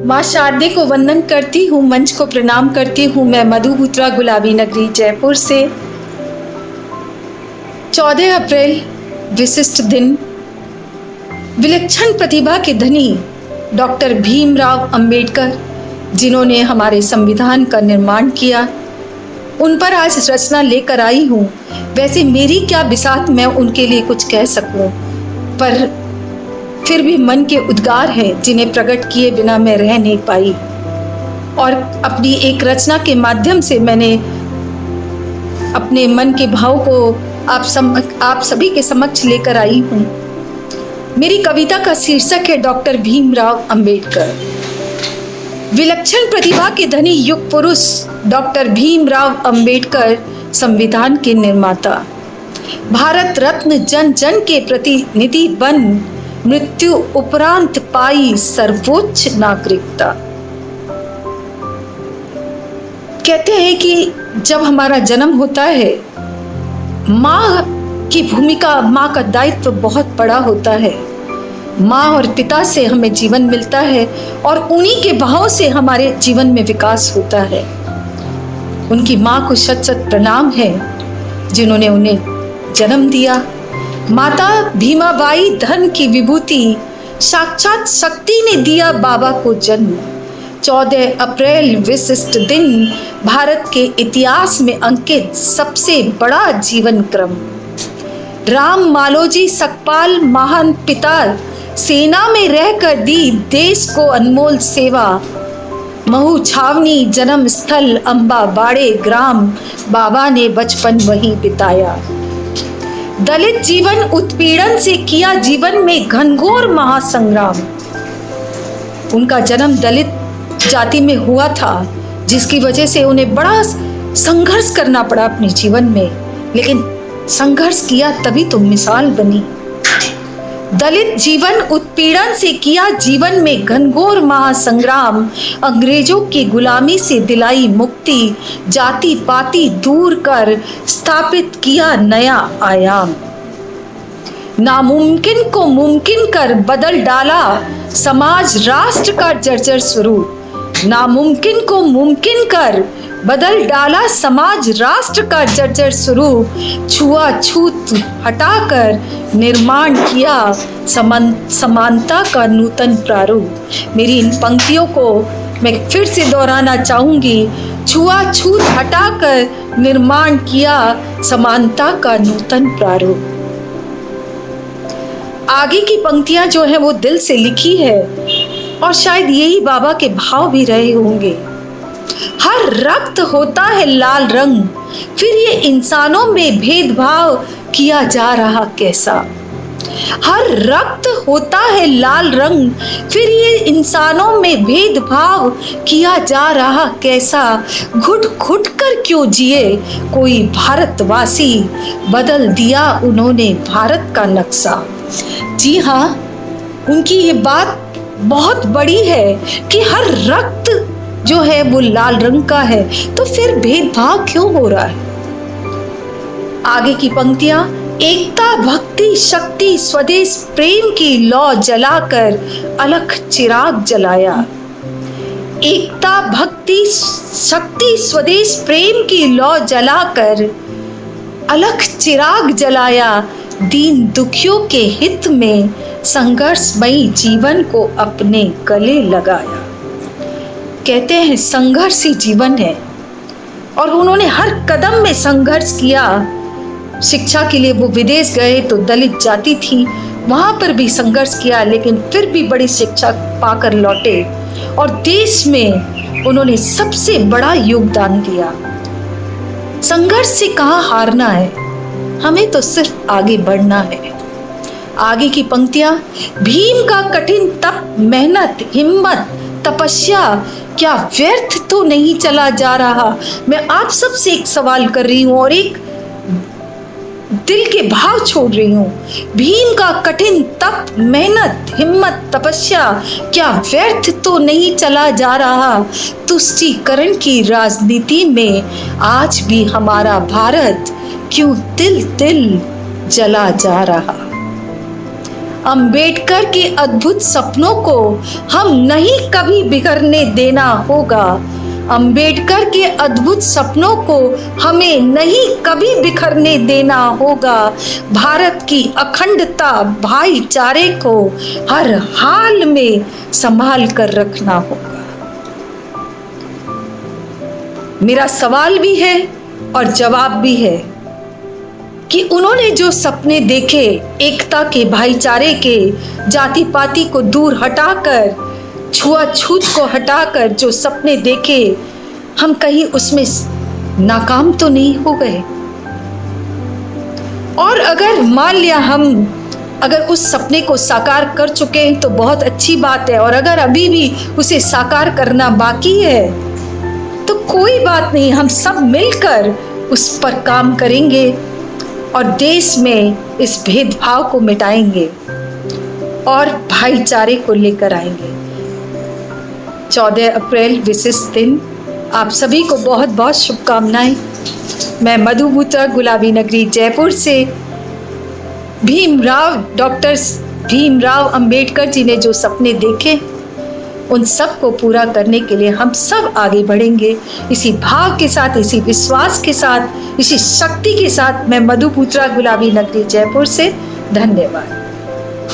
माँ शारदे को वंदन करती हूँ, मंच को प्रणाम करती हूँ। मैं मधुपुत्रा, गुलाबी नगरी, जयपुर से। 14 अप्रैल विशिष्ट दिन। विलक्षण प्रतिभा के धनी डॉक्टर भीमराव अंबेडकर, जिन्होंने हमारे संविधान का निर्माण किया, उन पर आज रचना लेकर आई हूँ। वैसे मेरी क्या बिसात मैं उनके लिए कुछ कह सकूँ, पर फिर भी मन के उद्गार हैं जिन्हें प्रकट किए बिना मैं रह नहीं पाई, और अपनी एक रचना के माध्यम से मैंने अपने मन के भाव को आप सभी के समक्ष लेकर आई हूँ। मेरी कविता का शीर्षक है डॉक्टर भीमराव अंबेडकर। विलक्षण प्रतिभा के धनी युग पुरुष डॉक्टर भीमराव अंबेडकर संविधान के निर्माता, भारत रत्न जन जन के प्रतिनिधि बन मृत्यु उपरांत पाई सर्वोच्च नागरिकता। कहते हैं कि जब हमारा जन्म होता है, माँ की भूमिका, माँ का दायित्व बहुत बड़ा होता है। माँ और पिता से हमें जीवन मिलता है और उन्हीं के भाव से हमारे जीवन में विकास होता है। उनकी माँ को शत शत प्रणाम है जिन्होंने उन्हें जन्म दिया। माता भीमाबाई धन की विभूति, साक्षात शक्ति ने दिया बाबा को जन्म। 14 अप्रैल विशिष्ट दिन, भारत के इतिहास में अंकित सबसे बड़ा जीवन क्रम। राम मालोजी सकपाल महान पिता, सेना में रहकर दी देश को अनमोल सेवा। महू छावनी जन्म स्थल, अम्बा बाड़े ग्राम, बाबा ने बचपन वहीं बिताया। दलित जीवन उत्पीड़न से किया जीवन में घनघोर महासंग्राम। उनका जन्म दलित जाति में हुआ था, जिसकी वजह से उन्हें बड़ा संघर्ष करना पड़ा अपने जीवन में, लेकिन संघर्ष किया तभी तो मिसाल बनी। दलित जीवन उत्पीड़न से किया जीवन में घनघोर महासंग्राम, अंग्रेजों की गुलामी से दिलाई मुक्ति, जाति पाति दूर कर स्थापित किया नया आयाम। नामुमकिन को मुमकिन कर बदल डाला समाज राष्ट्र का जर्जर स्वरूप। नामुमकिन को मुमकिन कर बदल डाला समाज राष्ट्र का जर्जर स्वरूप। छुआछूत हटाकर निर्माण किया समानता का नूतन प्रारूप। मेरी इन पंक्तियों को मैं फिर से दोहराना चाहूंगी। छुआछूत हटाकर निर्माण किया समानता का नूतन प्रारूप। आगे की पंक्तियां जो है वो दिल से लिखी है, और शायद यही बाबा के भाव भी रहे होंगे। हर रक्त होता है लाल रंग, फिर ये इंसानों में भेदभाव किया जा रहा कैसा। हर रक्त होता है लाल रंग, फिर ये इंसानों में भेदभाव किया जा रहा कैसा। घुट घुट कर क्यों जिए कोई भारतवासी, बदल दिया उन्होंने भारत का नक्शा। जी हाँ, उनकी ये बात बहुत बड़ी है कि हर रक्त जो है वो लाल रंग का है, तो फिर भेदभाव क्यों हो रहा है। आगे की पंक्तियां, एकता भक्ति शक्ति स्वदेश प्रेम की लौ जलाकर अलख चिराग जलाया। एकता भक्ति शक्ति स्वदेश प्रेम की लौ जलाकर अलख चिराग जलाया। दीन दुखियों के हित में संघर्षमयी जीवन को अपने गले लगाया। कहते हैं संघर्ष ही जीवन है, और उन्होंने हर कदम में संघर्ष किया। शिक्षा के लिए वो विदेश गए तो दलित जाति थी, वहां पर भी संघर्ष किया, लेकिन फिर भी बड़ी शिक्षा पाकर लौटे और देश में उन्होंने सबसे बड़ा योगदान दिया। संघर्ष से कहाँ हारना है, हमें तो सिर्फ आगे बढ़ना है। आगे की पंक्तियां, भीम का कठिन तप मेहनत हिम्मत तपस्या क्या व्यर्थ तो नहीं चला जा रहा। मैं आप सबसे एक सवाल कर रही हूं और एक दिल के भाव छोड़ रही हूं। भीम का कठिन तप मेहनत हिम्मत तपस्या क्या व्यर्थ तो नहीं चला जा रहा। तुष्टीकरण की राजनीति में आज भी हमारा भारत क्यों तिल तिल जला जा रहा। अंबेडकर के अद्भुत सपनों को हम नहीं कभी बिखरने देना होगा। अंबेडकर के अद्भुत सपनों को हमें नहीं कभी बिखरने देना होगा। भारत की अखंडता, भाईचारे को हर हाल में संभाल कर रखना होगा। मेरा सवाल भी है और जवाब भी है कि उन्होंने जो सपने देखे, एकता के, भाईचारे के, जाति पाति को दूर हटाकर, छुआछूत को हटाकर जो सपने देखे, हम कहीं उसमें नाकाम तो नहीं हो गए? और अगर मान लिया हम अगर उस सपने को साकार कर चुके हैं तो बहुत अच्छी बात है, और अगर अभी भी उसे साकार करना बाकी है तो कोई बात नहीं, हम सब मिलकर उस पर काम करेंगे और देश में इस भेदभाव को मिटाएंगे और भाईचारे को लेकर आएंगे। 14 अप्रैल विशेष दिन, आप सभी को बहुत बहुत शुभकामनाएं। मैं मधु बूटा, गुलाबी नगरी जयपुर से। डॉक्टर भीमराव अंबेडकर जी ने जो सपने देखे, उन सब को पूरा करने के लिए हम सब आगे बढ़ेंगे। इसी भाव के साथ, इसी विश्वास के साथ, इसी शक्ति के साथ मैं मधु बूटा, गुलाबी नगरी जयपुर से। धन्यवाद।